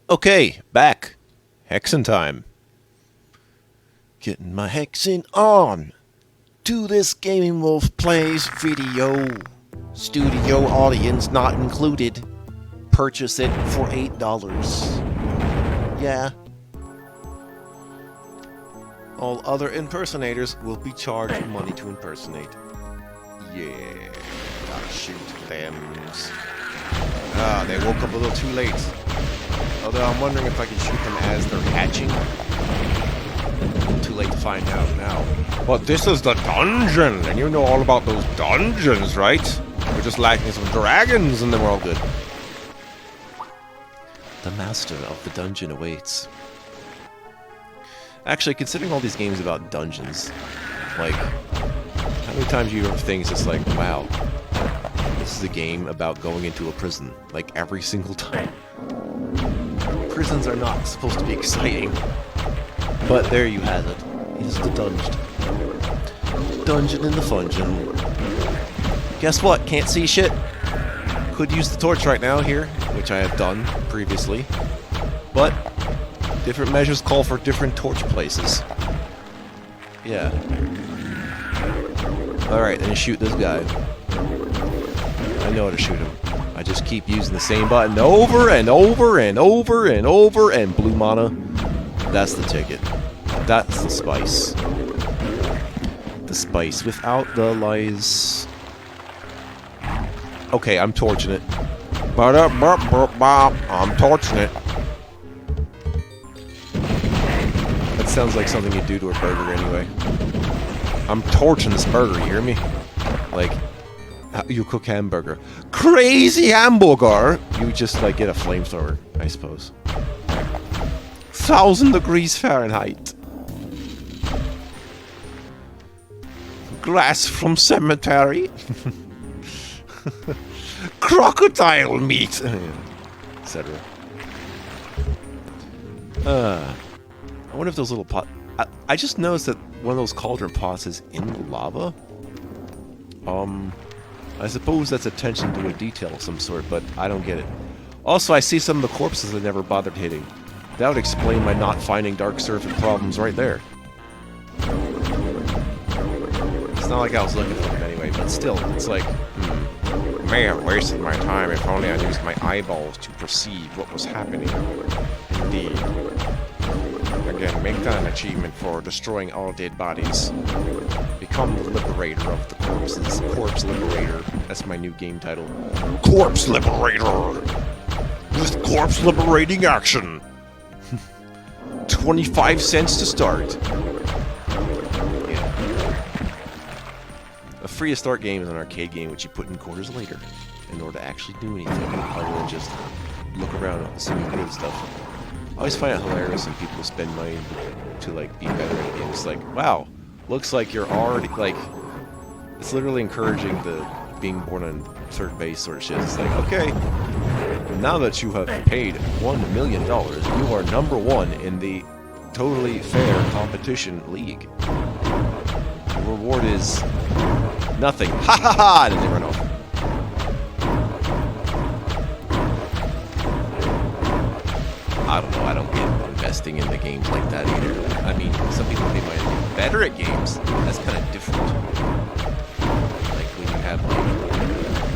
Okay, back. Hexen time. Getting my Hexen on to this Gaming Wolf Plays video. Studio audience not included. Purchase it for $8. Yeah. All other impersonators will be charged money to impersonate. Yeah. Gotta shoot them. Ah, they woke up a little too late. Although I'm wondering if I can shoot them as they're hatching. Too late to find out now. But this is the dungeon, and you know all about those dungeons, right? We're just lacking some dragons, and then we're all good. The master of the dungeon awaits. Actually, considering all these games about dungeons, like, how many times do you ever think it's just like, wow, this is a game about going into a prison, like every single time. Prisons are not supposed to be exciting, but there you have it. It is the dungeon. Dungeon in the fungeon. Guess what? Can't see shit. Could use the torch right now here, which I have done previously, but different measures call for different torch places. Yeah. Alright, then shoot this guy. I know how to shoot him. I just keep using the same button over and over and over and over, and blue mana. That's the ticket. That's the spice. The spice without the lies. Okay, I'm torching it. I'm torching it. That sounds like something you do to a burger anyway. I'm torching this burger, you hear me? Like, you cook hamburger. Crazy hamburger! You just, like, get a flamethrower, I suppose. 1,000 degrees Fahrenheit. Grass from cemetery. Crocodile meat, etc. I wonder if those little pot. I just noticed that one of those cauldron pots is in the lava. I suppose that's attention to a detail of some sort, but I don't get it. Also, I see some of the corpses I never bothered hitting. That would explain my not finding dark surface problems right there. It's not like I was looking for them anyway, but still, it's like, may have wasted my time if only I used my eyeballs to perceive what was happening. Indeed. Again, make that an achievement for destroying all dead bodies. Become the liberator of the corpses. Corpse Liberator. That's my new game title. Corpse Liberator! With corpse liberating action! 25 cents to start. A free to start game is an arcade game which you put in quarters later in order to actually do anything other than just look around and see good stuff. I always find it hilarious when people spend money to like be better at games. It's like, wow, looks like you're already like, it's literally encouraging the being born on third base sort of shit. It's like, okay, now that you have paid $1 million, you are #1 in the totally fair competition league. The reward is nothing. Ha ha ha! And then they run off. I don't know. I don't get investing in the games like that either. I mean, some people may might be better at games. That's kind of different. Like when you have like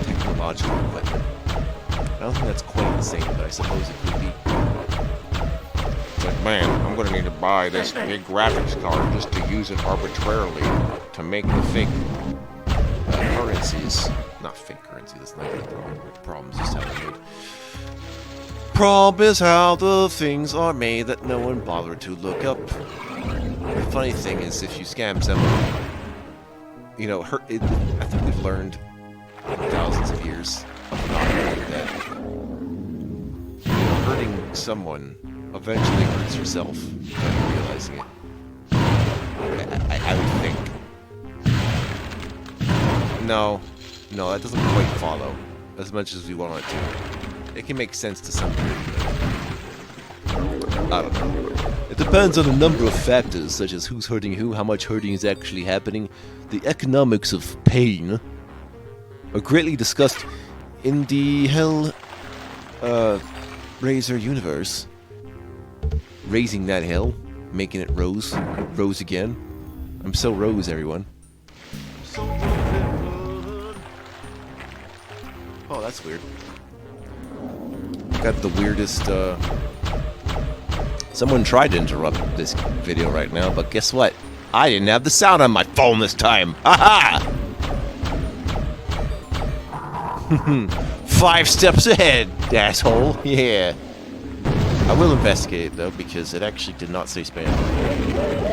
technological equipment. I don't think that's quite the same, but I suppose it could be. It's like, man, I'm going to need to buy this big graphics card just to use it arbitrarily to make the fake currencies. Not fake currency, that's not the problem. The problem is just how they're made. Problem is how the things are made that no one bothered to look up. The funny thing is, if you scam someone, you know, I think we've learned in thousands of years that hurting someone eventually hurts yourself without realizing it. I would think. No, that doesn't quite follow as much as we want it to. It can make sense to some degree. I don't know. It depends on a number of factors, such as who's hurting who, how much hurting is actually happening. The economics of pain are greatly discussed in the Hellraiser universe. raising that hill, making it rose again. I'm so rose, everyone. Oh, that's weird. Got the weirdest, Someone tried to interrupt this video right now, but guess what? I didn't have the sound on my phone this time! Haha! 5 steps ahead, asshole! Yeah. I will investigate it, though, because it actually did not say spam.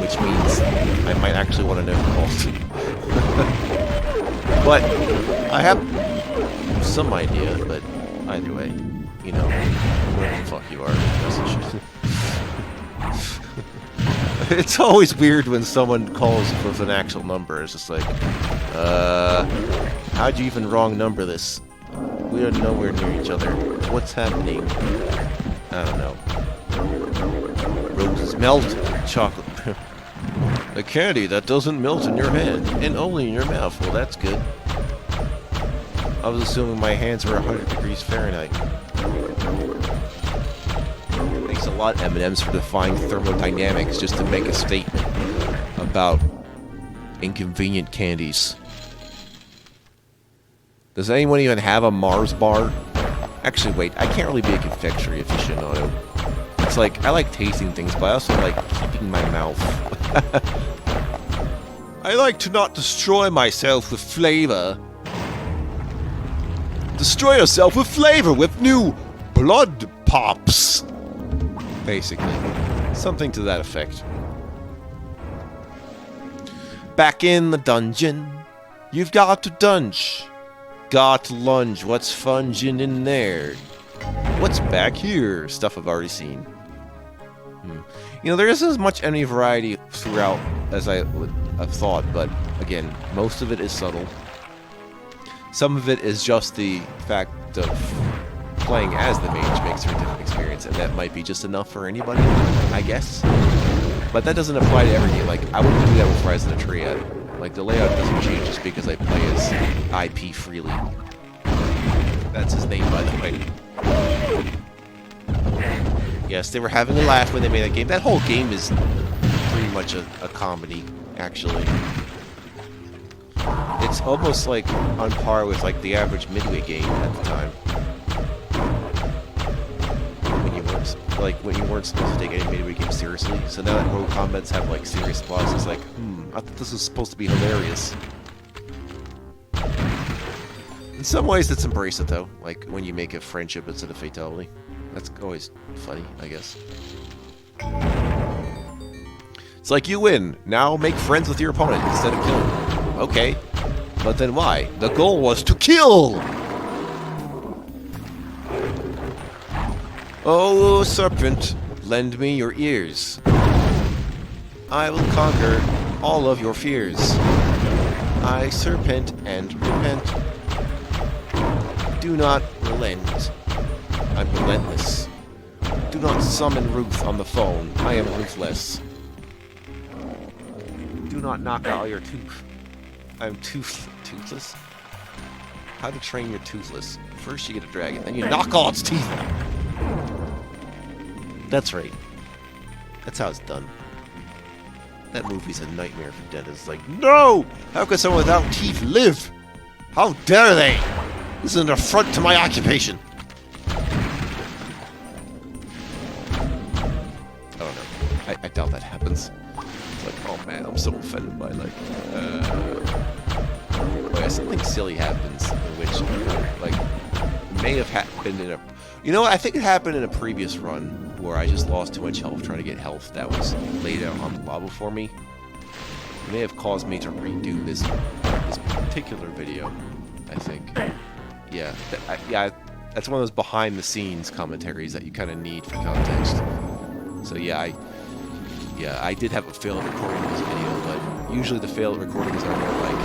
Which means I might actually want to know who called. But I have some idea, but either way, you know, whatever the fuck you are, message. It's always weird when someone calls with an actual number. It's just like, how'd you even wrong number this? We are nowhere near each other. What's happening? I don't know. Roses melt, chocolate. A candy that doesn't melt in your hand, and only in your mouth. Well, that's good. I was assuming my hands were 100 degrees Fahrenheit. Thanks a lot, M&M's, for defying thermodynamics just to make a statement about inconvenient candies. Does anyone even have a Mars bar? Actually, wait, I can't really be a confectionery aficionado. It's like, I like tasting things, but I also like keeping my mouth. I like to not destroy myself with flavor. Destroy yourself with flavor with new blood pops. Basically. Something to that effect. Back in the dungeon. You've got to dunge. Got to lunge. What's fungin' in there? What's back here? Stuff I've already seen. You know, there isn't as much enemy variety throughout as I would have thought, but again, most of it is subtle. Some of it is just the fact of playing as the mage makes for a different experience, and that might be just enough for anybody, I guess. But that doesn't apply to every game. Like, I wouldn't do that with Rise of the Triad. Like, the layout doesn't change just because I play as IP Freely. That's his name, by the way. Yes, they were having a laugh when they made that game. That whole game is pretty much a comedy, actually. It's almost like on par with like the average Midway game at the time. When you weren't supposed to take any Midway game seriously. So now that Mortal Kombat's have like serious plots, it's like, I thought this was supposed to be hilarious. In some ways, let's embrace it though. Like when you make a friendship instead of fatality. That's always funny, I guess. It's like you win. Now make friends with your opponent instead of killing them. Okay. But then why? The goal was to kill! Oh, serpent, lend me your ears. I will conquer all of your fears. I serpent and repent. Do not relent. I'm relentless. Do not summon Ruth on the phone. I am ruthless. Do not knock out your tooth. I'm toothless? How to train your toothless. First you get a dragon, then you knock all its teeth out. That's right. That's how it's done. That movie's a nightmare for dentists. Like, no! How could someone without teeth live? How dare they? This is an affront to my occupation. I don't know. I doubt that happens. It's like, oh man, I'm so offended by like, oh yeah, something silly happens in which, like, may have happened in a, you know what, I think it happened in a previous run where I just lost too much health trying to get health that was laid out on the lava for me. It may have caused me to redo this particular video, I think. Yeah, that's one of those behind-the-scenes commentaries that you kind of need for context. So yeah, I did have a failed recording of this video, but usually the failed recordings are more like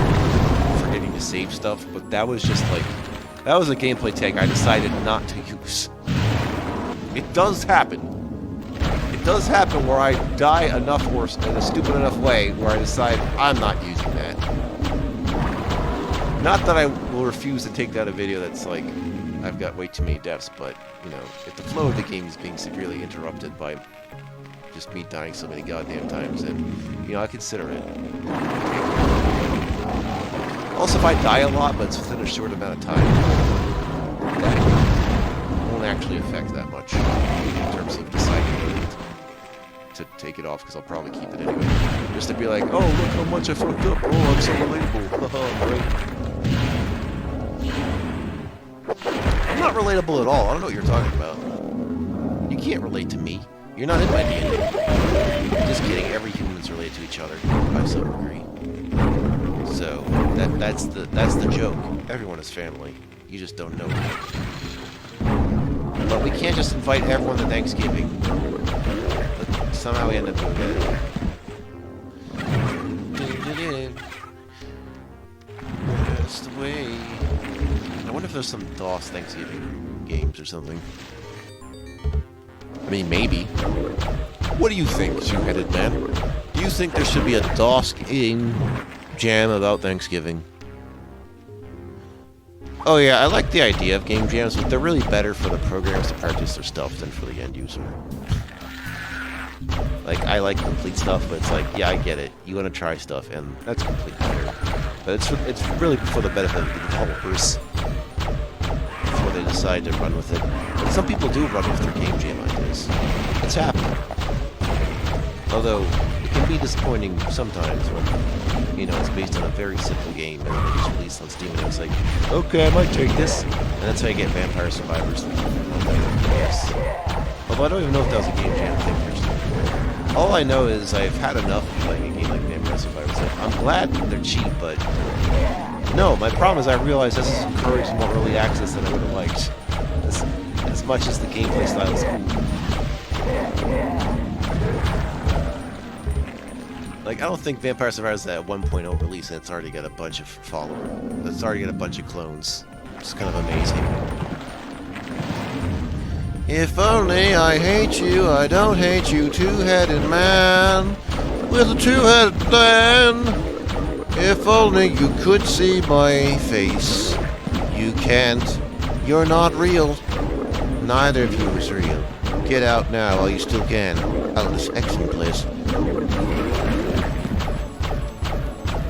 forgetting to save stuff, but that was just like, that was a gameplay tag I decided not to use. It does happen. It does happen where I die enough or in a stupid enough way where I decide I'm not using that. Not that I will refuse to take down a video that's like, I've got way too many deaths, but, you know, if the flow of the game is being severely interrupted by just me dying so many goddamn times, and, you know, I consider it. Also, if I die a lot, but it's within a short amount of time, that won't actually affect that much in terms of deciding to take it off, because I'll probably keep it anyway. Just to be like, oh, look how much I fucked up. Oh, I'm so relatable. I'm not relatable at all. I don't know what you're talking about. You can't relate to me. You're not in my DNA. Just kidding. Every human's related to each other by some degree. So that's the joke. Everyone is family. You just don't know it. But we can't just invite everyone to Thanksgiving. But somehow we end up doing it. That's the way. I wonder if there's some DOS Thanksgiving games or something. I mean, maybe. What do you think, two-headed man? Do you think there should be a DOS game jam about Thanksgiving? Oh yeah, I like the idea of game jams, but they're really better for the programs to purchase their stuff than for the end user. Like, I like complete stuff, but it's like, yeah, I get it. You want to try stuff, and that's completely fair. But it's really for the benefit of the developers before they decide to run with it. But some people do run with their game jam ideas. It's happened. Although, it can be disappointing sometimes when, you know, it's based on a very simple game and they just release on Steam and it's like, okay, I might take this. And that's how you get Vampire Survivors. Yes. Although I don't even know if that was a game jam thing personally. All I know is I've had enough of playing a game like Vampire Survivors. I'm glad they're cheap, but no, my problem is I realize this is encouraged more early access than I would have liked. As much as the gameplay style is cool. Like, I don't think Vampire Survivors is at 1.0 release and it's already got a bunch of followers. It's already got a bunch of clones. It's kind of amazing. If only I hate you, I don't hate you, two-headed man with a two-headed plan. If only you could see my face. You can't. You're not real. Neither of you is real. Get out now while you still can. Out of this Hexen place.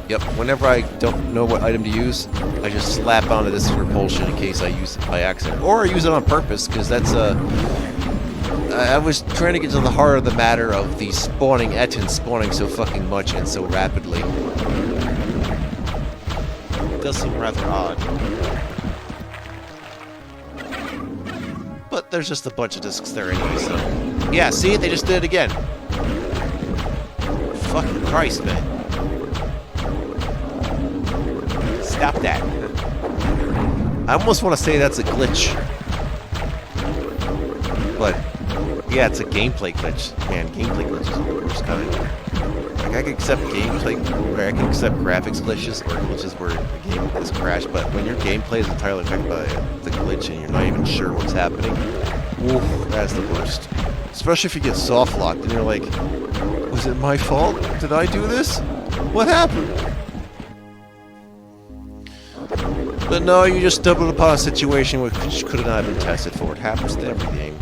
Yep, whenever I don't know what item to use, I just slap onto this repulsion in case I use it by accident. Or I use it on purpose, because that's I was trying to get to the heart of the matter of the spawning Hexen spawning so fucking much and so rapidly. It does seem rather odd. But there's just a bunch of discs there anyway, so... Yeah, see? They just did it again. Fucking Christ, man. Stop that. I almost want to say that's a glitch. But, yeah, it's a gameplay glitch. Man, gameplay glitches are the worst kind. Like, I can accept gameplay, or I can accept graphics glitches, or glitches where the game is crashed, but when your gameplay is entirely affected by the glitch and you're not even sure what's happening, oof, that's the worst. Especially if you get soft locked and you're like, was it my fault? Did I do this? What happened? But no, you just stumbled upon a situation which could not have been tested for. It happens to every game.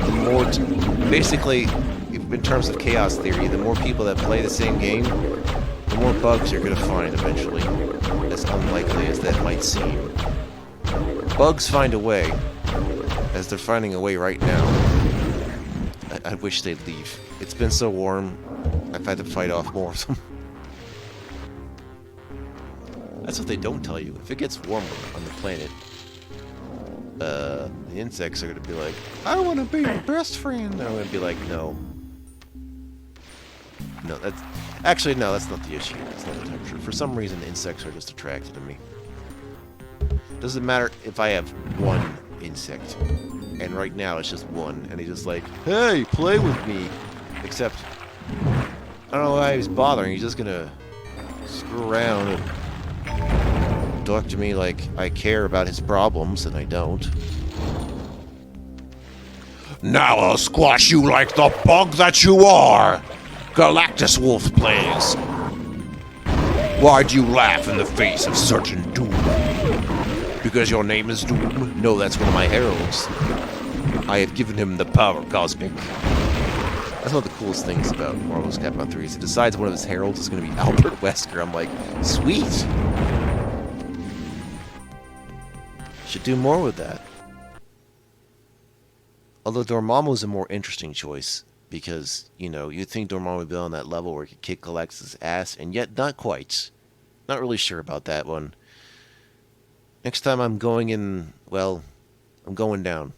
The more, basically, in terms of chaos theory, the more people that play the same game, the more bugs you're going to find eventually. As unlikely as that might seem. Bugs find a way, as they're finding a way right now. I wish they'd leave. It's been so warm, I've had to fight off more of them. That's what they don't tell you. If it gets warmer on the planet, the insects are going to be like, I want to be your best friend. And I'm going to be like, no. No, that's... Actually, no, that's not the issue. It's not the temperature. For some reason, insects are just attracted to me. Doesn't matter if I have one insect. And right now, it's just one. And he's just like, hey, play with me. Except, I don't know why he's bothering. He's just going to screw around and talk to me like I care about his problems, and I don't. Now I'll squash you like the bug that you are! Galactus Wolf plays. Why'd you laugh in the face of certain doom? Because your name is Doom? No, that's one of my heralds. I have given him the power cosmic. That's one of the coolest things about Marvel vs. Capcom 3 is it decides one of his heralds is going to be Albert Wesker. I'm like, sweet! Should do more with that. Although Dormammu's a more interesting choice, because, you know, you'd think Dormammu would be on that level where he could kick Galactus' ass, and yet not quite. Not really sure about that one. Next time I'm going in, well, I'm going down.